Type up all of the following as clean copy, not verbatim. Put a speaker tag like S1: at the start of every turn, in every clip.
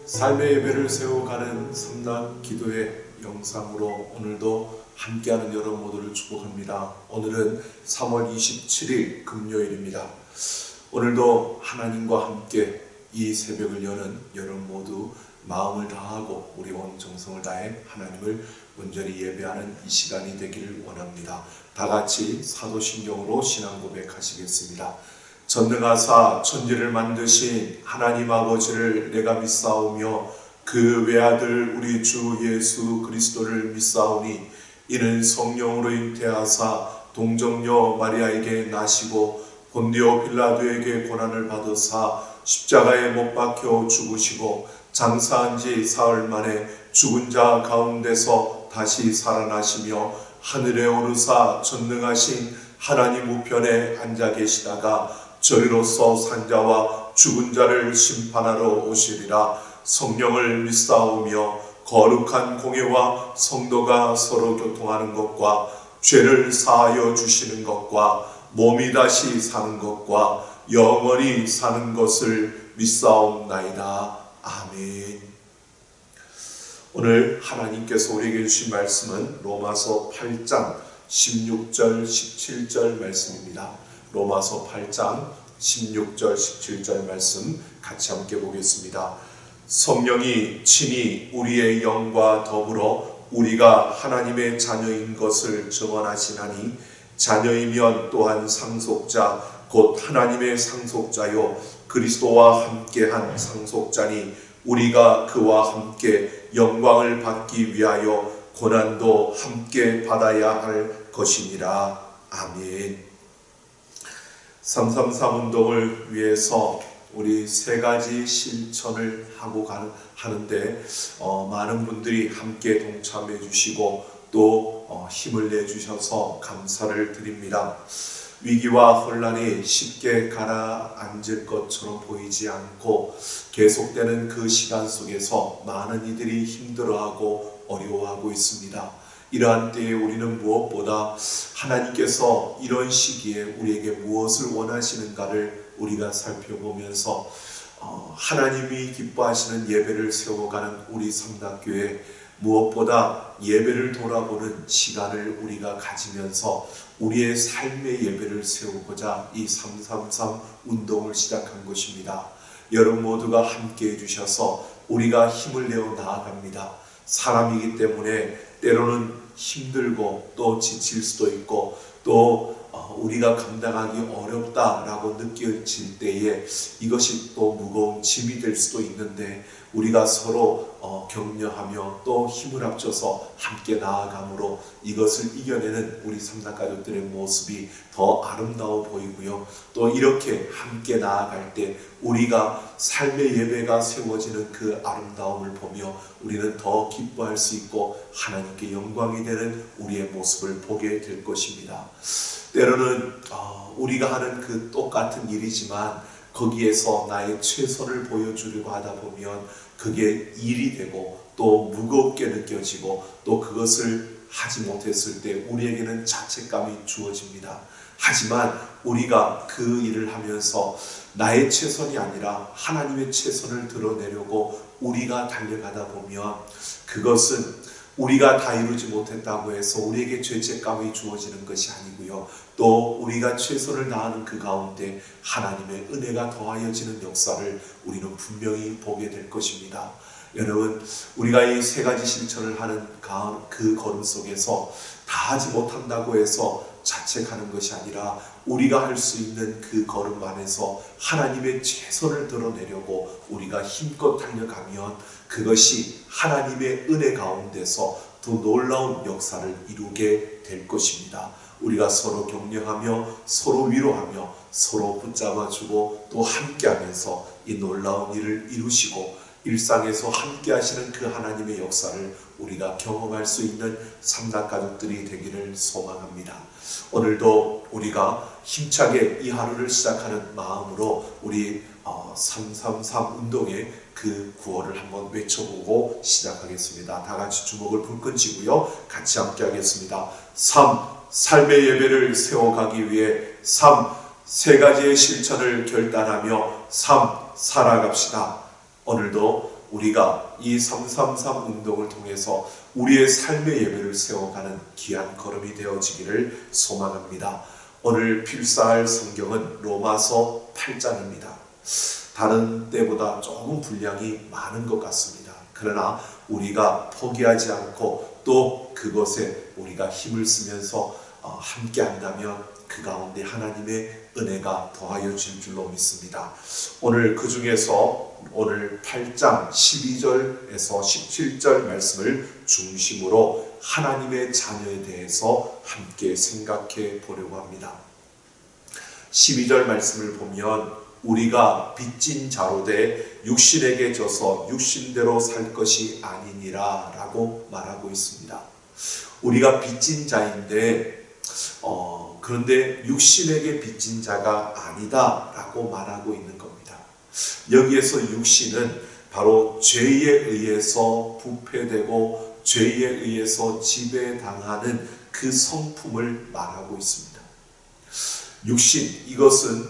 S1: 삶의 예배를 세워가는 삼단 기도회 영상으로 오늘도 함께하는 여러분 모두를 축복합니다. 오늘은 3월 27일 금요일입니다. 오늘도 하나님과 함께 이 새벽을 여는 여러분 모두 마음을 다하고 우리 온 정성을 다해 하나님을 온전히 예배하는 이 시간이 되기를 원합니다. 다 같이 사도신경으로 신앙 고백하시겠습니다. 전능하사 천지를 만드신 하나님 아버지를 내가 믿사오며 그 외아들 우리 주 예수 그리스도를 믿사오니 이는 성령으로 잉태하사 동정녀 마리아에게 나시고 본디오 빌라도에게 고난을 받으사 십자가에 못 박혀 죽으시고 장사한 지 사흘 만에 죽은 자 가운데서 다시 살아나시며 하늘에 오르사 전능하신 하나님 우편에 앉아 계시다가 저희로서 산자와 죽은 자를 심판하러 오시리라. 성령을 믿사오며 거룩한 공예와 성도가 서로 교통하는 것과 죄를 사하여 주시는 것과 몸이 다시 사는 것과 영원히 사는 것을 믿사옵나이다. 아멘. 오늘 하나님께서 우리에게 주신 말씀은 로마서 8장 16절 17절 말씀입니다. 로마서 8장 16절 17절 말씀 같이 함께 보겠습니다. 성령이 친히 우리의 영과 더불어 우리가 하나님의 자녀인 것을 증언하시나니 자녀이면 또한 상속자 곧 하나님의 상속자요 그리스도와 함께한 상속자니 우리가 그와 함께 영광을 받기 위하여 고난도 함께 받아야 할 것이니라. 아멘. 333 운동을 위해서 우리 세 가지 실천을 하고 하는데 많은 분들이 함께 동참해 주시고 또 힘을 내주셔서 감사를 드립니다. 위기와 혼란이 쉽게 가라앉을 것처럼 보이지 않고 계속되는 그 시간 속에서 많은 이들이 힘들어하고 어려워하고 있습니다. 이러한 때에 우리는 무엇보다 하나님께서 이런 시기에 우리에게 무엇을 원하시는가를 우리가 살펴보면서 하나님이 기뻐하시는 예배를 세워가는 우리 삼각교회 무엇보다 예배를 돌아보는 시간을 우리가 가지면서 우리의 삶의 예배를 세우고자 이 333 운동을 시작한 것입니다. 여러분 모두가 함께 해주셔서 우리가 힘을 내어 나아갑니다. 사람이기 때문에 때로는 힘들고 또 지칠 수도 있고 또 우리가 감당하기 어렵다라고 느껴질 때에 이것이 또 무거운 짐이 될 수도 있는데 우리가 서로 격려하며 또 힘을 합쳐서 함께 나아감으로 이것을 이겨내는 우리 삼단가족들의 모습이 더 아름다워 보이고요. 또 이렇게 함께 나아갈 때 우리가 삶의 예배가 세워지는 그 아름다움을 보며 우리는 더 기뻐할 수 있고 하나님께 영광이 되는 우리의 모습을 보게 될 것입니다. 때로는 우리가 하는 그 똑같은 일이지만 거기에서 나의 최선을 보여주려고 하다 보면 그게 일이 되고 또 무겁게 느껴지고 또 그것을 하지 못했을 때 우리에게는 자책감이 주어집니다. 하지만 우리가 그 일을 하면서 나의 최선이 아니라 하나님의 최선을 드러내려고 우리가 달려가다 보면 그것은 우리가 다 이루지 못했다고 해서 우리에게 죄책감이 주어지는 것이 아니고요. 또 우리가 최선을 다하는 그 가운데 하나님의 은혜가 더하여지는 역사를 우리는 분명히 보게 될 것입니다. 여러분, 우리가 이 세 가지 실천을 하는 그 걸음 속에서 다 하지 못한다고 해서 자책하는 것이 아니라 우리가 할 수 있는 그 걸음 안에서 하나님의 최선을 드러내려고 우리가 힘껏 달려가면 그것이 하나님의 은혜 가운데서 더 놀라운 역사를 이루게 될 것입니다. 우리가 서로 격려하며 서로 위로하며 서로 붙잡아주고 또 함께하면서 이 놀라운 일을 이루시고 일상에서 함께 하시는 그 하나님의 역사를 우리가 경험할 수 있는 삼단가족들이 되기를 소망합니다. 오늘도 우리가 힘차게 이 하루를 시작하는 마음으로 우리 333 운동의 그 구호를 한번 외쳐보고 시작하겠습니다. 다 같이 주먹을 불끈 쥐고요. 같이 함께 하겠습니다. 3. 삶의 예배를 세워가기 위해 3. 세 가지의 실천을 결단하며 3. 살아갑시다. 오늘도 우리가 이 333 운동을 통해서 우리의 삶의 예배를 세워가는 귀한 걸음이 되어지기를 소망합니다. 오늘 필사할 성경은 로마서 8장입니다. 다른 때보다 조금 분량이 많은 것 같습니다. 그러나 우리가 포기하지 않고 또 그것에 우리가 힘을 쓰면서 함께 한다면 그 가운데 하나님의 은혜가 더하여 질 줄로 믿습니다. 오늘 그 중에서 오늘 8장 12절에서 17절 말씀을 중심으로 하나님의 자녀에 대해서 함께 생각해 보려고 합니다. 12절 말씀을 보면 우리가 빚진 자로 돼 육신에게 져서 육신대로 살 것이 아니니라 라고 말하고 있습니다. 우리가 빚진 자인데 그런데 육신에게 빚진 자가 아니다 라고 말하고 있는 겁니다. 여기에서 육신은 바로 죄에 의해서 부패되고 죄에 의해서 지배당하는 그 성품을 말하고 있습니다. 육신, 이것은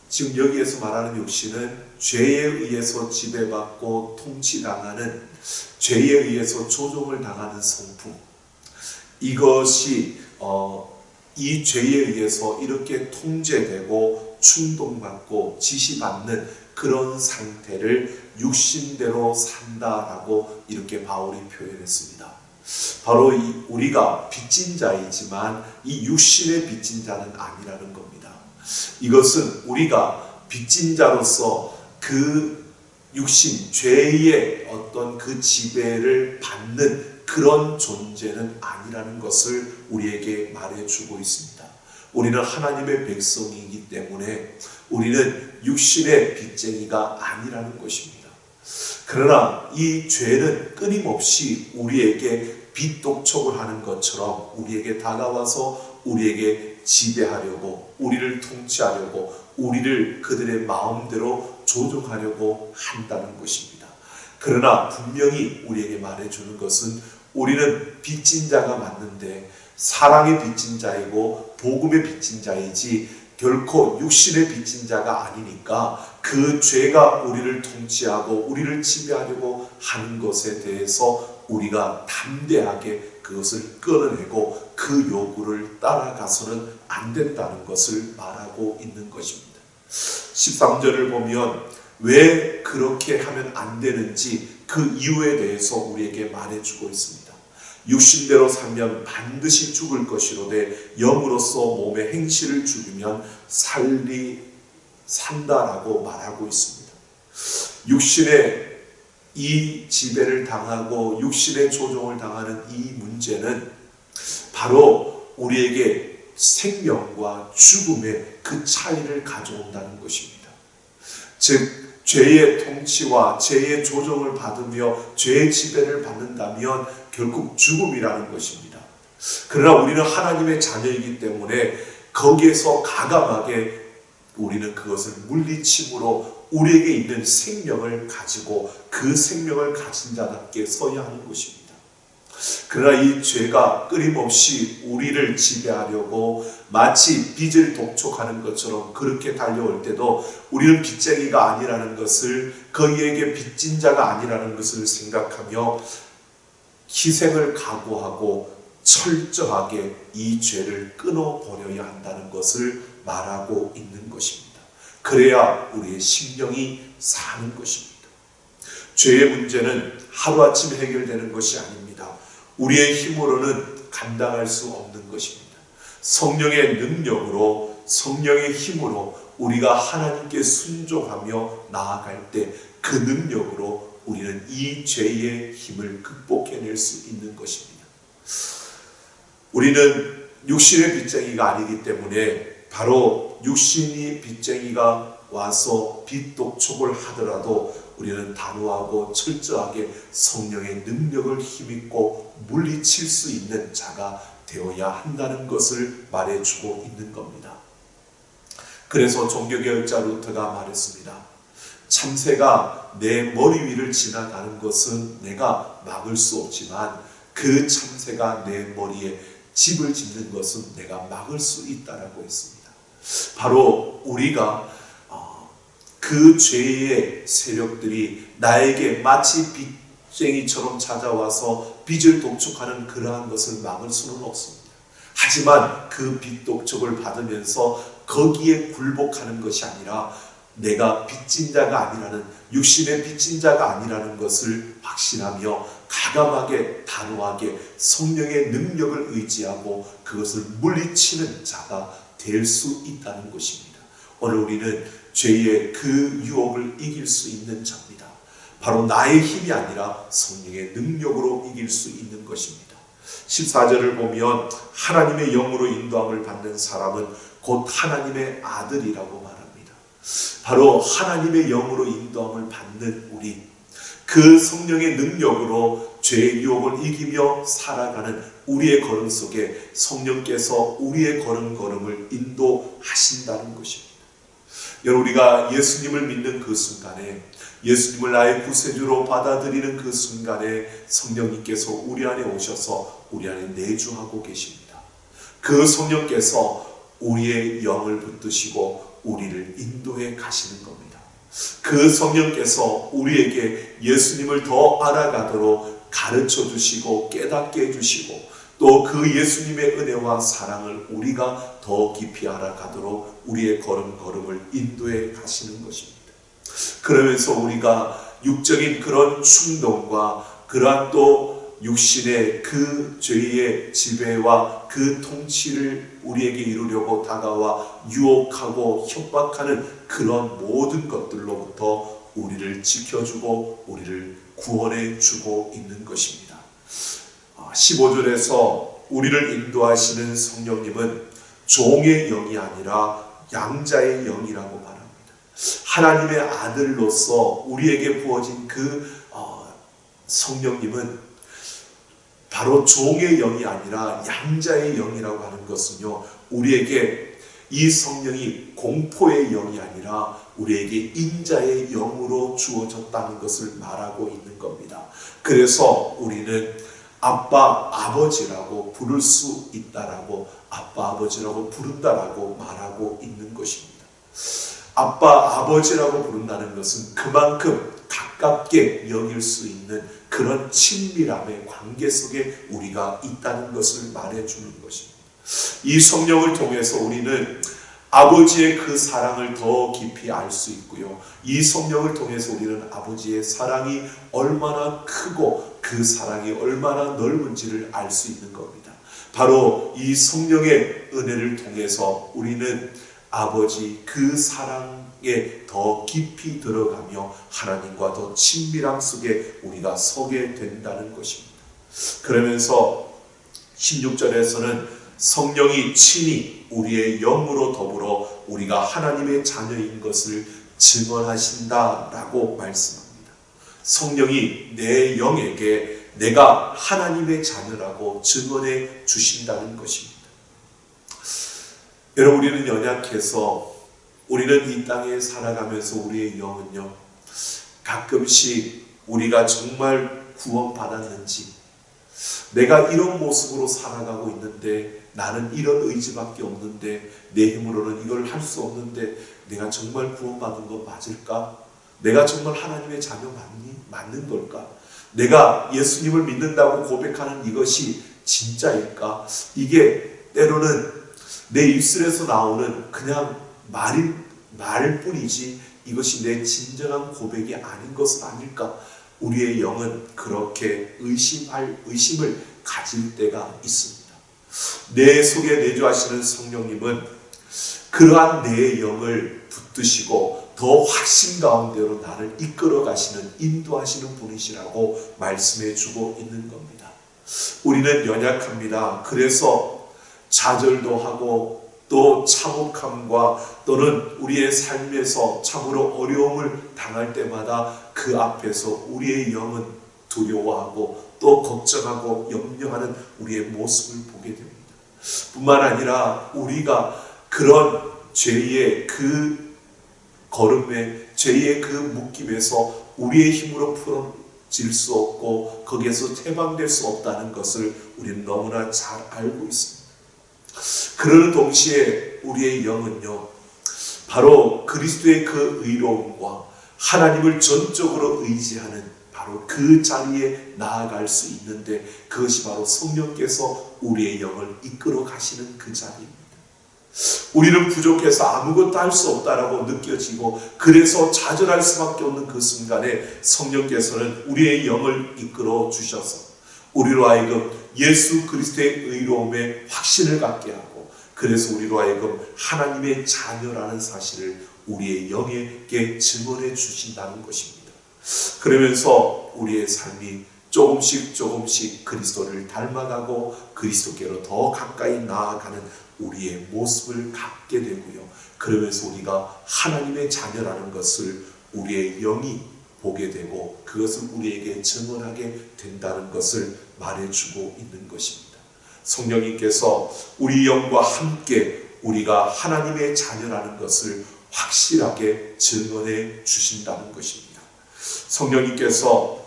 S1: 지금 여기에서 말하는 육신은 죄에 의해서 지배받고 통치당하는, 죄에 의해서 조종을 당하는 성품, 이것이 이 죄에 의해서 이렇게 통제되고 충동받고 지시받는 그런 상태를 육신대로 산다라고 이렇게 바울이 표현했습니다. 바로 우리가 빚진 자이지만 이 육신의 빚진 자는 아니라는 겁니다. 이것은 우리가 빚진 자로서 그 육신, 죄의 어떤 그 지배를 받는 그런 존재는 아니라는 것을 우리에게 말해주고 있습니다. 우리는 하나님의 백성이기 때문에 우리는 육신의 빚쟁이가 아니라는 것입니다. 그러나 이 죄는 끊임없이 우리에게 빚 독촉을 하는 것처럼 우리에게 다가와서 우리에게 지배하려고, 우리를 통치하려고, 우리를 그들의 마음대로 조종하려고 한다는 것입니다. 그러나 분명히 우리에게 말해주는 것은 우리는 빚진 자가 맞는데 사랑의 빚진 자이고 복음의 빚진 자이지 결코 육신의 빚진 자가 아니니까 그 죄가 우리를 통치하고 우리를 지배하려고 하는 것에 대해서 우리가 담대하게 그것을 끊어내고 그 요구를 따라가서는 안 된다는 것을 말하고 있는 것입니다. 13절을 보면 왜 그렇게 하면 안 되는지 그 이유에 대해서 우리에게 말해주고 있습니다. 육신대로 살면 반드시 죽을 것이로되 영으로서 몸의 행실을 죽이면 산다라고 말하고 있습니다. 육신의 이 지배를 당하고 육신의 조종을 당하는 이 문제는 바로 우리에게 생명과 죽음의 그 차이를 가져온다는 것입니다. 즉 죄의 통치와 죄의 조종을 받으며 죄의 지배를 받는다면 결국 죽음이라는 것입니다. 그러나 우리는 하나님의 자녀이기 때문에 거기에서 과감하게 우리는 그것을 물리침으로 우리에게 있는 생명을 가지고 그 생명을 가진 자답게 서야 하는 것입니다. 그러나 이 죄가 끊임없이 우리를 지배하려고 마치 빚을 독촉하는 것처럼 그렇게 달려올 때도 우리는 빚쟁이가 아니라는 것을, 거기에게 빚진 자가 아니라는 것을 생각하며 희생을 각오하고 철저하게 이 죄를 끊어버려야 한다는 것을 말하고 있는 것입니다. 그래야 우리의 심령이 사는 것입니다. 죄의 문제는 하루아침에 해결되는 것이 아닙니다. 우리의 힘으로는 감당할 수 없는 것입니다. 성령의 능력으로, 성령의 힘으로 우리가 하나님께 순종하며 나아갈 때 그 능력으로 우리는 이 죄의 힘을 극복해낼 수 있는 것입니다. 우리는 육신의 빚쟁이가 아니기 때문에 바로 육신이 빚쟁이가 와서 빚 독촉을 하더라도 우리는 단호하고 철저하게 성령의 능력을 힘입고 물리칠 수 있는 자가 되어야 한다는 것을 말해주고 있는 겁니다. 그래서 종교개혁자 루터가 말했습니다. 참새가 내 머리 위를 지나가는 것은 내가 막을 수 없지만 그 참새가 내 머리에 집을 짓는 것은 내가 막을 수 있다라고 했습니다. 바로 우리가 그 죄의 세력들이 나에게 마치 빚쟁이처럼 찾아와서 빚을 독촉하는 그러한 것을 막을 수는 없습니다. 하지만 그 빚 독촉을 받으면서 거기에 굴복하는 것이 아니라 내가 빚진 자가 아니라는, 육신의 빚진 자가 아니라는 것을 확신하며 가감하게 단호하게 성령의 능력을 의지하고 그것을 물리치는 자가 될 수 있다는 것입니다. 오늘 우리는 죄의 그 유혹을 이길 수 있는 자입니다. 바로 나의 힘이 아니라 성령의 능력으로 이길 수 있는 것입니다. 14절을 보면 하나님의 영으로 인도함을 받는 사람은 곧 하나님의 아들이라고 말합니다. 바로 하나님의 영으로 인도함을 받는 우리, 그 성령의 능력으로 죄의 유혹을 이기며 살아가는 우리의 걸음 속에 성령께서 우리의 걸음을 인도하신다는 것입니다. 여러분, 우리가 예수님을 믿는 그 순간에, 예수님을 나의 구세주로 받아들이는 그 순간에 성령님께서 우리 안에 오셔서 우리 안에 내주하고 계십니다. 그 성령께서 우리의 영을 붙드시고 우리를 인도해 가시는 겁니다. 그 성령께서 우리에게 예수님을 더 알아가도록 가르쳐 주시고 깨닫게 해주시고 또 그 예수님의 은혜와 사랑을 우리가 더 깊이 알아가도록 우리의 걸음을 인도해 가시는 것입니다. 그러면서 우리가 육적인 그런 충동과 그러한 또 육신의 그 죄의 지배와 그 통치를 우리에게 이루려고 다가와 유혹하고 협박하는 그런 모든 것들로부터 우리를 지켜주고 우리를 구원해 주고 있는 것입니다. 15절에서 우리를 인도하시는 성령님은 종의 영이 아니라 양자의 영이라고 말합니다. 하나님의 아들로서 우리에게 부어진 그 성령님은 바로 종의 영이 아니라 양자의 영이라고 하는 것은요, 우리에게 이 성령이 공포의 영이 아니라 우리에게 인자의 영으로 주어졌다는 것을 말하고 있는 겁니다. 그래서 우리는 아빠, 아버지라고 부를 수 있다라고, 아빠, 아버지라고 부른다라고 말하고 있는 것입니다. 아빠, 아버지라고 부른다는 것은 그만큼 가깝게 여길 수 있는 그런 친밀함의 관계 속에 우리가 있다는 것을 말해주는 것입니다. 이 성령을 통해서 우리는 아버지의 그 사랑을 더 깊이 알 수 있고요. 이 성령을 통해서 우리는 아버지의 사랑이 얼마나 크고 그 사랑이 얼마나 넓은지를 알 수 있는 겁니다. 바로 이 성령의 은혜를 통해서 우리는 아버지 그 사랑에 더 깊이 들어가며 하나님과 더 친밀함 속에 우리가 서게 된다는 것입니다. 그러면서 16절에서는 성령이 친히 우리의 영으로 더불어 우리가 하나님의 자녀인 것을 증언하신다라고 말씀합니다. 성령이 내 영에게 내가 하나님의 자녀라고 증언해 주신다는 것입니다. 여러분, 우리는 연약해서 우리는 이 땅에 살아가면서 우리의 영은요, 가끔씩 우리가 정말 구원받았는지, 내가 이런 모습으로 살아가고 있는데 나는 이런 의지밖에 없는데 내 힘으로는 이걸 할 수 없는데 내가 정말 구원받은 거 맞을까? 내가 정말 하나님의 자녀 맞는 걸까? 내가 예수님을 믿는다고 고백하는 이것이 진짜일까? 이게 때로는 내 입술에서 나오는 그냥 말일 뿐이지 이것이 내 진정한 고백이 아닌 것은 아닐까? 우리의 영은 그렇게 의심을 가질 때가 있습니다. 내 속에 내주하시는 성령님은 그러한 내 영을 붙드시고 더 확신 가운데로 나를 이끌어 가시는, 인도하시는 분이시라고 말씀해 주고 있는 겁니다. 우리는 연약합니다. 그래서 좌절도 하고 또 참혹함과 또는 우리의 삶에서 참으로 어려움을 당할 때마다 그 앞에서 우리의 영은 두려워하고 또 걱정하고 염려하는 우리의 모습을 보게 됩니다. 뿐만 아니라 우리가 그런 죄의 그 걸음에, 죄의 그 묶임에서 우리의 힘으로 풀어질 수 없고 거기에서 해방될 수 없다는 것을 우리는 너무나 잘 알고 있습니다. 그러는 동시에 우리의 영은요, 바로 그리스도의 그 의로움과 하나님을 전적으로 의지하는 바로 그 자리에 나아갈 수 있는데, 그것이 바로 성령께서 우리의 영을 이끌어 가시는 그 자리입니다. 우리는 부족해서 아무것도 할 수 없다라고 느껴지고 그래서 좌절할 수밖에 없는 그 순간에 성령께서는 우리의 영을 이끌어 주셔서 우리로 하여금 예수 그리스도의 의로움에 확신을 갖게 하고, 그래서 우리로 하여금 하나님의 자녀라는 사실을 우리의 영에게 증언해 주신다는 것입니다. 그러면서 우리의 삶이 조금씩 그리스도를 닮아가고 그리스도께로 더 가까이 나아가는 우리의 모습을 갖게 되고요. 그러면서 우리가 하나님의 자녀라는 것을 우리의 영이 보게 되고 그것을 우리에게 증언하게 된다는 것을 말해주고 있는 것입니다. 성령님께서 우리 영과 함께 우리가 하나님의 자녀라는 것을 확실하게 증언해 주신다는 것입니다. 성령님께서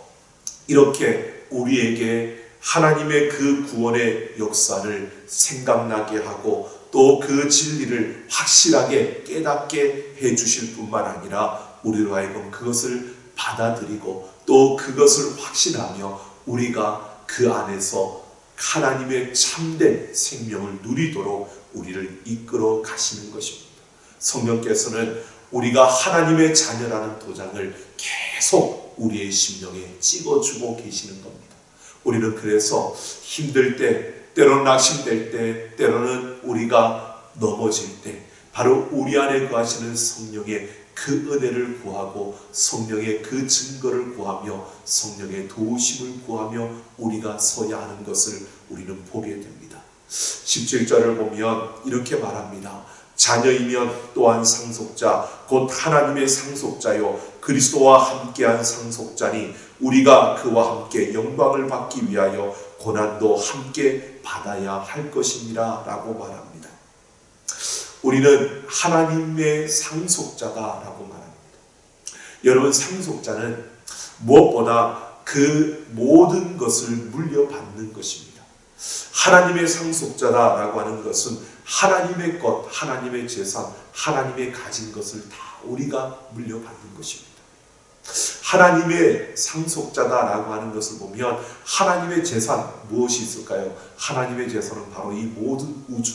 S1: 이렇게 우리에게 하나님의 그 구원의 역사를 생각나게 하고 또 그 진리를 확실하게 깨닫게 해주실 뿐만 아니라 우리로 하여금 그것을 받아들이고 또 그것을 확신하며 우리가 그 안에서 하나님의 참된 생명을 누리도록 우리를 이끌어 가시는 것입니다. 성령께서는 우리가 하나님의 자녀라는 도장을 계속 우리의 심령에 찍어주고 계시는 겁니다. 우리는 그래서 힘들 때, 때로는 낙심될 때, 때로는 우리가 넘어질 때 바로 우리 안에 거하시는 성령의 그 은혜를 구하고 성령의 그 증거를 구하며 성령의 도우심을 구하며 우리가 서야 하는 것을 우리는 보게 됩니다. 17절을 보면 이렇게 말합니다. 자녀이면 또한 상속자 곧 하나님의 상속자요 그리스도와 함께한 상속자니 우리가 그와 함께 영광을 받기 위하여 고난도 함께 받아야 할 것이니라 라고 말합니다. 우리는 하나님의 상속자다라고 말합니다. 여러분, 상속자는 무엇보다 그 모든 것을 물려받는 것입니다. 하나님의 상속자다라고 하는 것은 하나님의 것, 하나님의 재산, 하나님의 가진 것을 다 우리가 물려받는 것입니다. 하나님의 상속자다라고 하는 것을 보면 하나님의 재산 무엇이 있을까요? 하나님의 재산은 바로 이 모든 우주,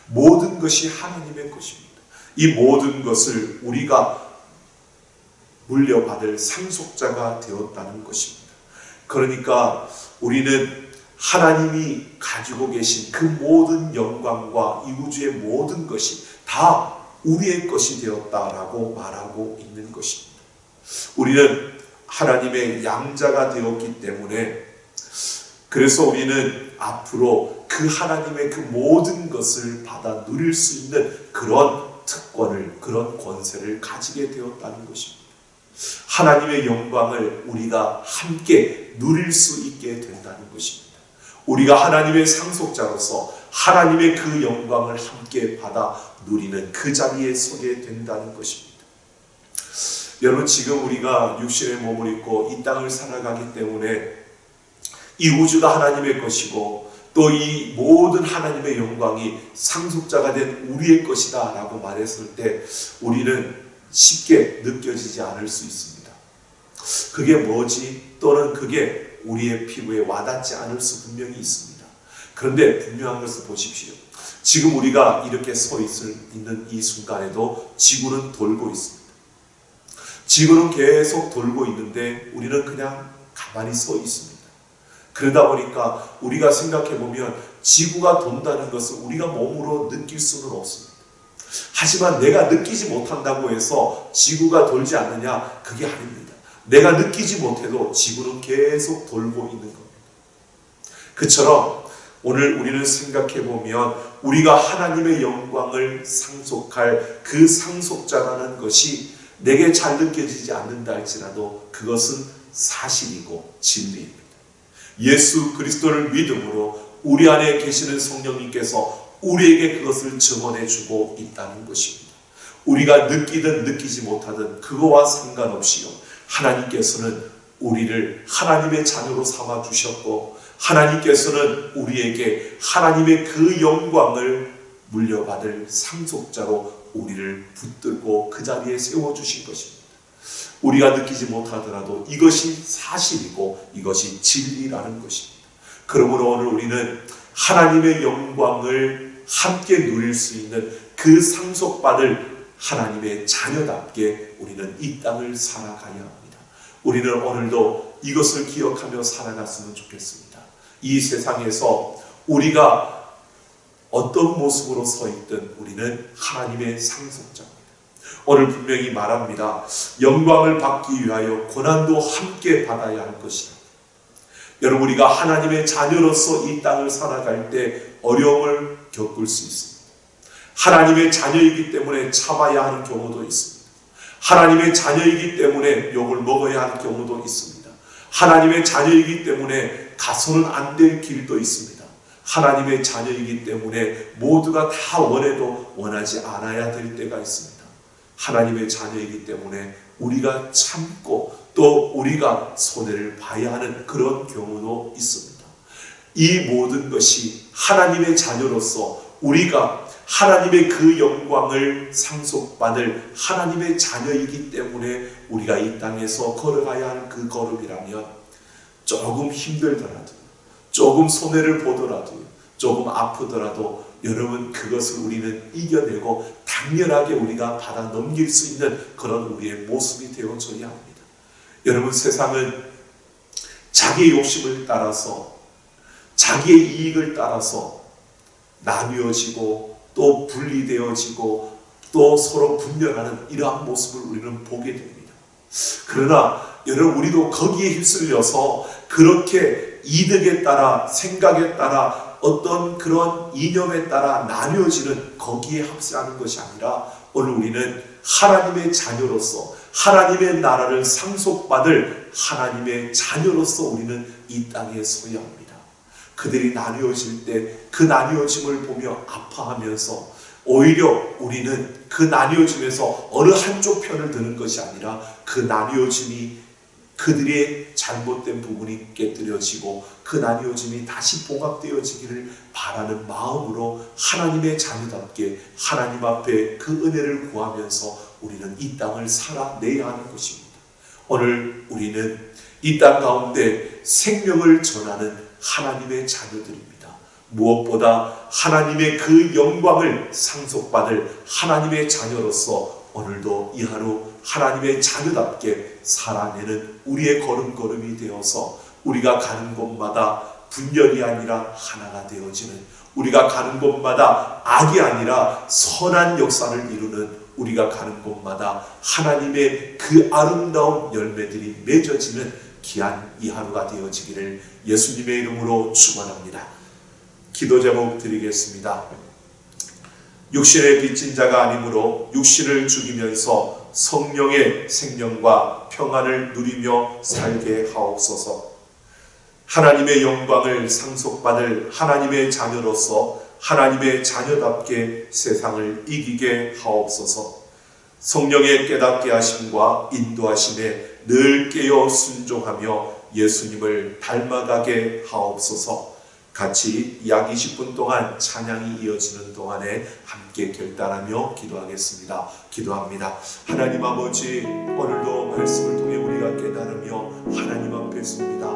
S1: 모든 것이 하나님의 것입니다. 이 모든 것을 우리가 물려받을 상속자가 되었다는 것입니다. 그러니까 우리는 하나님이 가지고 계신 그 모든 영광과 이 우주의 모든 것이 다 우리의 것이 되었다라고 말하고 있는 것입니다. 우리는 하나님의 양자가 되었기 때문에 그래서 우리는 앞으로 그 하나님의 그 모든 것을 받아 누릴 수 있는 그런 특권을, 그런 권세를 가지게 되었다는 것입니다. 하나님의 영광을 우리가 함께 누릴 수 있게 된다는 것입니다. 우리가 하나님의 상속자로서 하나님의 그 영광을 함께 받아 누리는 그 자리에 서게 된다는 것입니다. 여러분, 지금 우리가 육신의 몸을 입고 이 땅을 살아가기 때문에 이 우주가 하나님의 것이고 또 이 모든 하나님의 영광이 상속자가 된 우리의 것이다 라고 말했을 때 우리는 쉽게 느껴지지 않을 수 있습니다. 그게 뭐지? 또는 그게 우리의 피부에 와닿지 않을 수 분명히 있습니다. 그런데 분명한 것을 보십시오. 지금 우리가 이렇게 서 있는 이 순간에도 지구는 돌고 있습니다. 지구는 계속 돌고 있는데 우리는 그냥 가만히 서 있습니다. 그러다 보니까 우리가 생각해 보면 지구가 돈다는 것을 우리가 몸으로 느낄 수는 없습니다. 하지만 내가 느끼지 못한다고 해서 지구가 돌지 않느냐? 그게 아닙니다. 내가 느끼지 못해도 지구는 계속 돌고 있는 겁니다. 그처럼 오늘 우리는 생각해 보면 우리가 하나님의 영광을 상속할 그 상속자라는 것이 내게 잘 느껴지지 않는다 할지라도 그것은 사실이고 진리입니다. 예수 그리스도를 믿음으로 우리 안에 계시는 성령님께서 우리에게 그것을 증언해 주고 있다는 것입니다. 우리가 느끼든 느끼지 못하든 그거와 상관없이요, 하나님께서는 우리를 하나님의 자녀로 삼아 주셨고, 하나님께서는 우리에게 하나님의 그 영광을 물려받을 상속자로 우리를 붙들고 그 자리에 세워주신 것입니다. 우리가 느끼지 못하더라도 이것이 사실이고 이것이 진리라는 것입니다. 그러므로 오늘 우리는 하나님의 영광을 함께 누릴 수 있는 그 상속받을 하나님의 자녀답게 우리는 이 땅을 살아가야 합니다. 우리는 오늘도 이것을 기억하며 살아갔으면 좋겠습니다. 이 세상에서 우리가 어떤 모습으로 서 있든 우리는 하나님의 상속자입니다. 오늘 분명히 말합니다. 영광을 받기 위하여 고난도 함께 받아야 할 것이다. 여러분, 우리가 하나님의 자녀로서 이 땅을 살아갈 때 어려움을 겪을 수 있습니다. 하나님의 자녀이기 때문에 참아야 하는 경우도 있습니다. 하나님의 자녀이기 때문에 욕을 먹어야 하는 경우도 있습니다. 하나님의 자녀이기 때문에 가서는 안 될 길도 있습니다. 하나님의 자녀이기 때문에 모두가 다 원해도 원하지 않아야 될 때가 있습니다. 하나님의 자녀이기 때문에 우리가 참고 또 우리가 손해를 봐야 하는 그런 경우도 있습니다. 이 모든 것이 하나님의 자녀로서 우리가 하나님의 그 영광을 상속받을 하나님의 자녀이기 때문에 우리가 이 땅에서 걸어가야 하는 그 걸음이라면 조금 힘들더라도, 조금 손해를 보더라도, 조금 아프더라도 여러분, 그것을 우리는 이겨내고 당연하게 우리가 받아 넘길 수 있는 그런 우리의 모습이 되어줘야 합니다. 여러분, 세상은 자기의 욕심을 따라서, 자기의 이익을 따라서 나뉘어지고 또 분리되어지고 또 서로 분열하는 이러한 모습을 우리는 보게 됩니다. 그러나 여러분, 우리도 거기에 휩쓸려서 그렇게 이득에 따라, 생각에 따라, 어떤 그런 이념에 따라 나뉘어지는 거기에 합세하는 것이 아니라 오늘 우리는 하나님의 자녀로서 하나님의 나라를 상속받을 하나님의 자녀로서 우리는 이 땅에 서야 합니다. 그들이 나뉘어질 때 그 나뉘어짐을 보며 아파하면서 오히려 우리는 그 나뉘어짐에서 어느 한쪽 편을 드는 것이 아니라 그 나뉘어짐이 그들의 잘못된 부분이 깨뜨려지고 그 나뉘어짐이 다시 봉합되어지기를 바라는 마음으로 하나님의 자녀답게 하나님 앞에 그 은혜를 구하면서 우리는 이 땅을 살아내야 하는 것입니다. 오늘 우리는 이 땅 가운데 생명을 전하는 하나님의 자녀들입니다. 무엇보다 하나님의 그 영광을 상속받을 하나님의 자녀로서 오늘도 이 하루 하나님의 자녀답게 살아내는 우리의 걸음걸음이 되어서 우리가 가는 곳마다 분열이 아니라 하나가 되어지는, 우리가 가는 곳마다 악이 아니라 선한 역사를 이루는, 우리가 가는 곳마다 하나님의 그 아름다운 열매들이 맺어지는 귀한 이 하루가 되어지기를 예수님의 이름으로 축원합니다. 기도 제목 드리겠습니다. 육신에 빚진 자가 아니므로 육신을 죽이면서 성령의 생명과 평안을 누리며 살게 하옵소서. 하나님의 영광을 상속받을 하나님의 자녀로서 하나님의 자녀답게 세상을 이기게 하옵소서. 성령의 깨닫게 하심과 인도하심에 늘 깨어 순종하며 예수님을 닮아가게 하옵소서. 같이 약 20분 동안 찬양이 이어지는 동안에 함께 결단하며 기도하겠습니다. 기도합니다. 하나님 아버지, 오늘도 말씀을 통해 우리가 깨달으며 하나님 앞에 섭니다.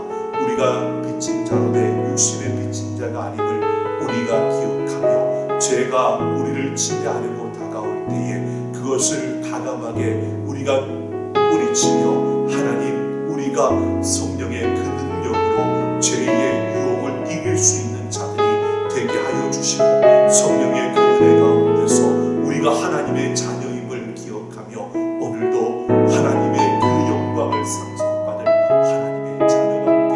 S1: 우리가 빚진 자로되 육신의 빚진 자가 아님을 우리가 기억하며 죄가 우리를 지배하려고 다가올 때에 그것을 가감하게 우리가 뿌리치며 하나님, 우리가 성령의 그 능력으로 죄의 유혹을 이길 수 있는 자들이 되게 하여 주시고 성령의 그 은혜 가운데서 우리가 하나님의 자녀임을 기억하며 오늘도 하나님의 그 영광을 상속받을 하나님의 자녀답게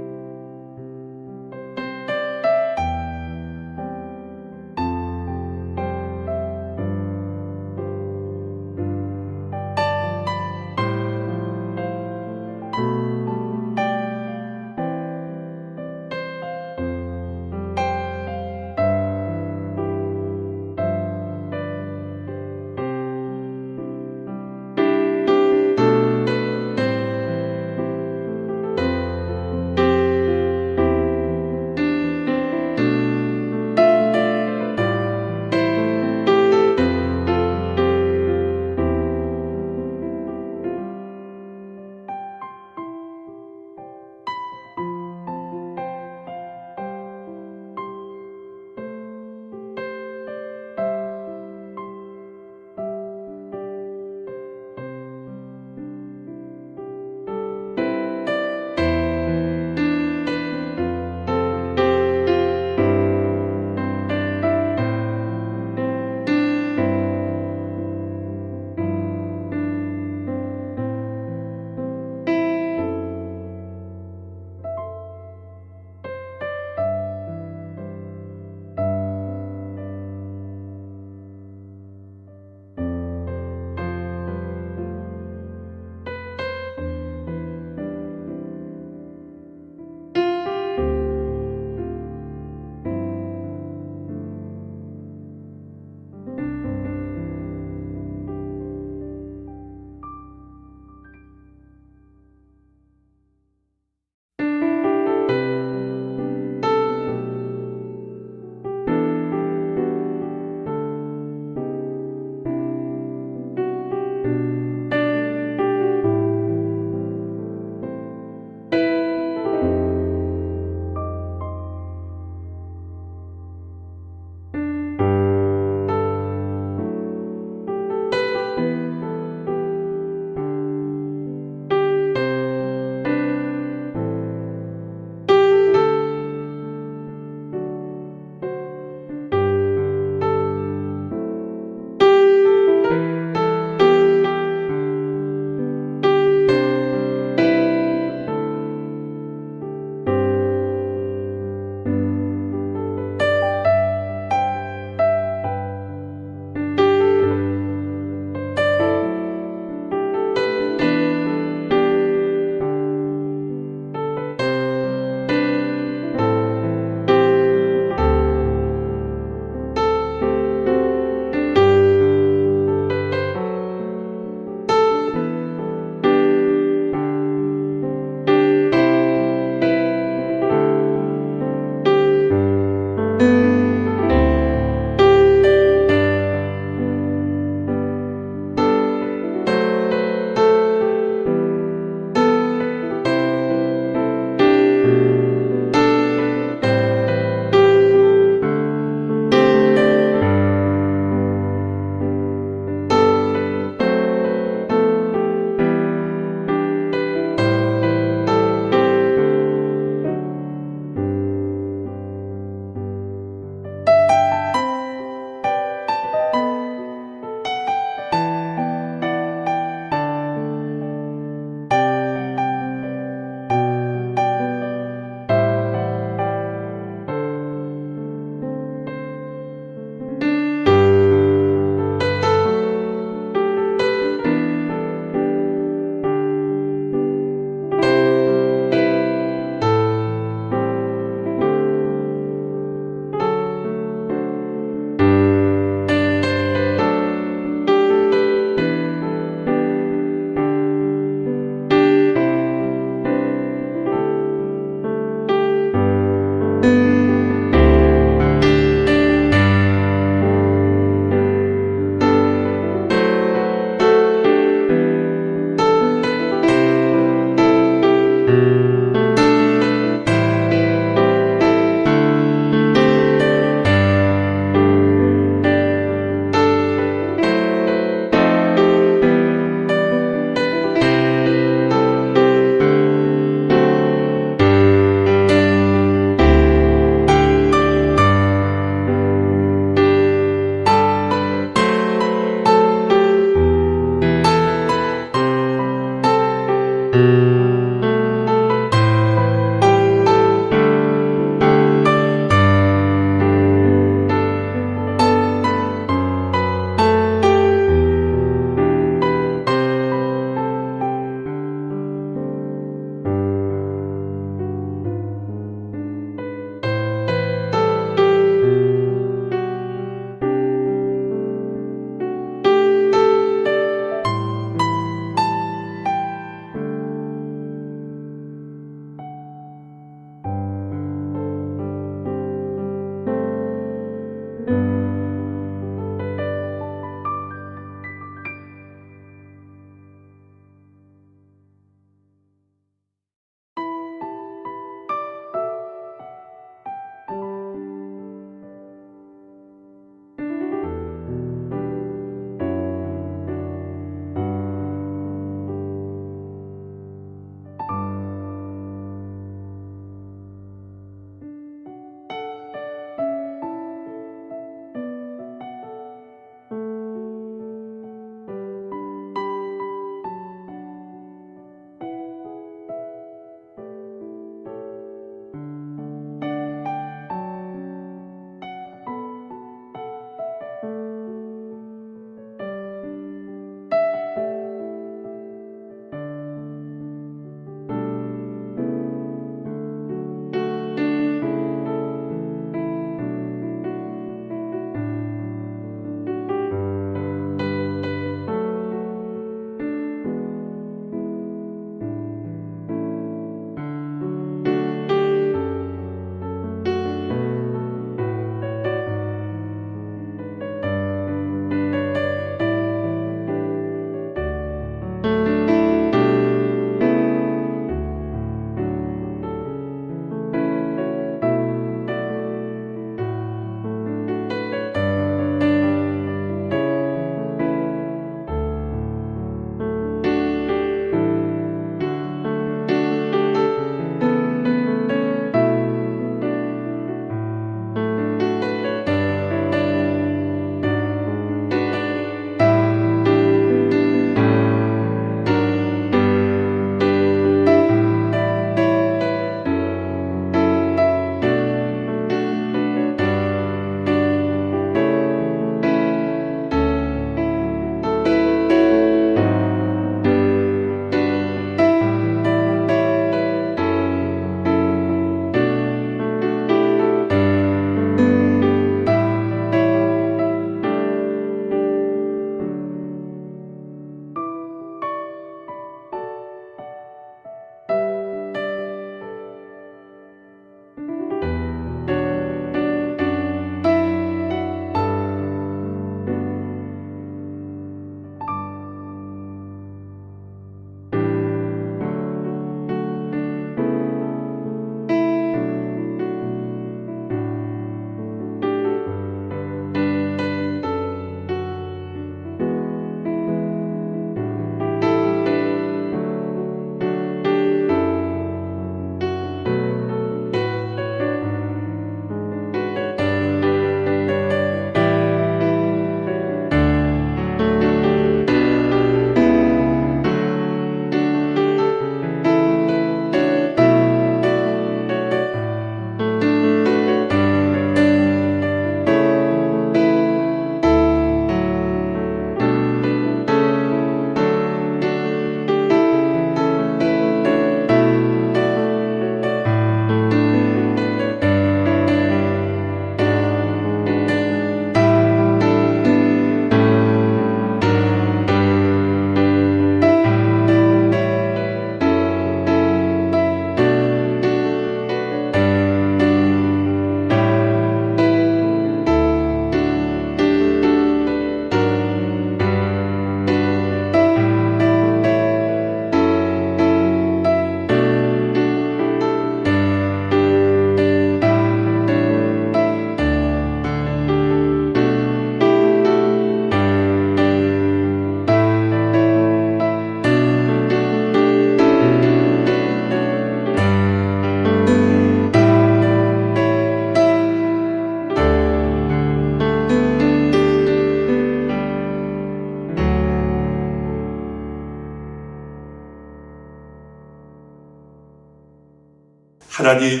S1: 하나님,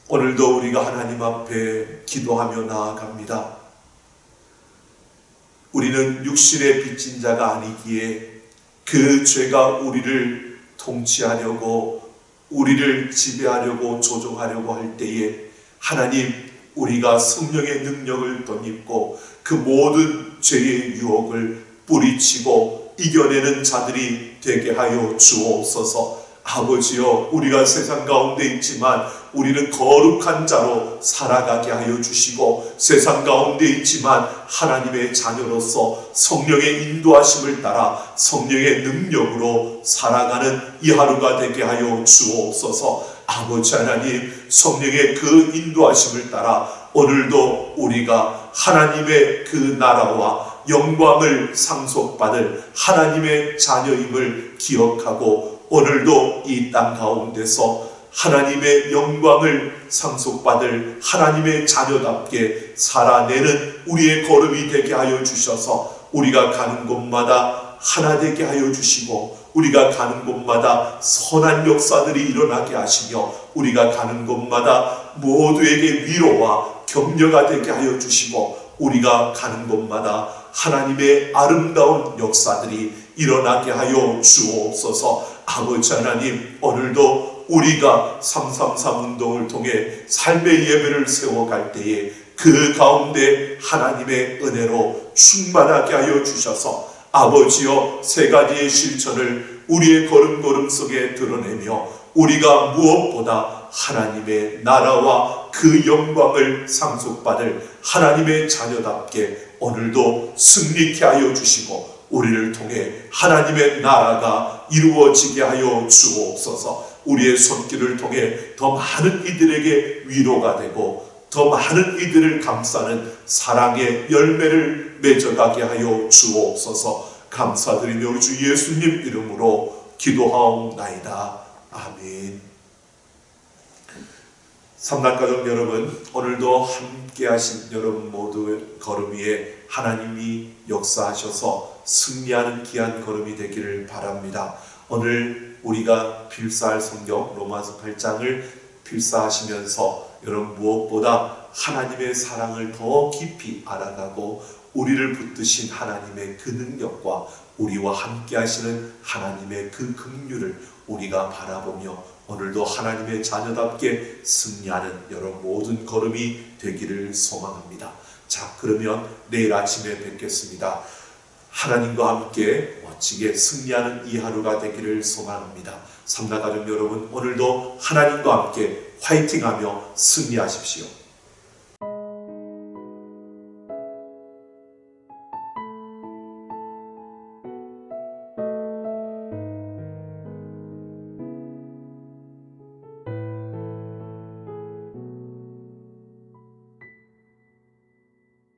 S1: 오늘도 우리가 하나님 앞에 기도하며 나아갑니다. 우리는 육신에 빚진 자가 아니기에 그 죄가 우리를 통치하려고, 우리를 지배하려고, 조종하려고 할 때에 하나님, 우리가 성령의 능력을 덧입고 그 모든 죄의 유혹을 뿌리치고 이겨내는 자들이 되게 하여 주옵소서. 아버지여, 우리가 세상 가운데 있지만 우리는 거룩한 자로 살아가게 하여 주시고, 세상 가운데 있지만 하나님의 자녀로서 성령의 인도하심을 따라 성령의 능력으로 살아가는 이 하루가 되게 하여 주옵소서. 아버지 하나님, 성령의 그 인도하심을 따라 오늘도 우리가 하나님의 그 나라와 영광을 상속받을 하나님의 자녀임을 기억하고, 오늘도 이 땅 가운데서 하나님의 영광을 상속받을 하나님의 자녀답게 살아내는 우리의 걸음이 되게 하여 주셔서 우리가 가는 곳마다 하나 되게 하여 주시고, 우리가 가는 곳마다 선한 역사들이 일어나게 하시며, 우리가 가는 곳마다 모두에게 위로와 격려가 되게 하여 주시고, 우리가 가는 곳마다 하나님의 아름다운 역사들이 일어나게 하여 주옵소서. 아버지 하나님, 오늘도 우리가 333 운동을 통해 삶의 예배를 세워갈 때에 그 가운데 하나님의 은혜로 충만하게 하여 주셔서 아버지여, 세 가지의 실천을 우리의 걸음걸음 속에 드러내며 우리가 무엇보다 하나님의 나라와 그 영광을 상속받을 하나님의 자녀답게 오늘도 승리케 하여 주시고, 우리를 통해 하나님의 나라가 이루어지게 하여 주옵소서. 우리의 손길을 통해 더 많은 이들에게 위로가 되고 더 많은 이들을 감싸는 사랑의 열매를 맺어가게 하여 주옵소서. 감사드리며 우리 주 예수님 이름으로 기도하옵나이다. 아멘. 삼락가족 여러분, 오늘도 함께 하신 여러분 모두의 걸음 위에 하나님이 역사하셔서 승리하는 귀한 걸음이 되기를 바랍니다. 오늘 우리가 필사할 성경 로마서 8장을 필사하시면서 여러분 무엇보다 하나님의 사랑을 더 깊이 알아가고 우리를 붙드신 하나님의 그 능력과 우리와 함께 하시는 하나님의 그 긍휼을 우리가 바라보며 오늘도 하나님의 자녀답게 승리하는 여러분 모든 걸음이 되기를 소망합니다. 자, 그러면 내일 아침에 뵙겠습니다. 하나님과 함께 멋지게 승리하는 이 하루가 되기를 소망합니다. 삼라가족 여러분, 오늘도 하나님과 함께 화이팅하며 승리하십시오.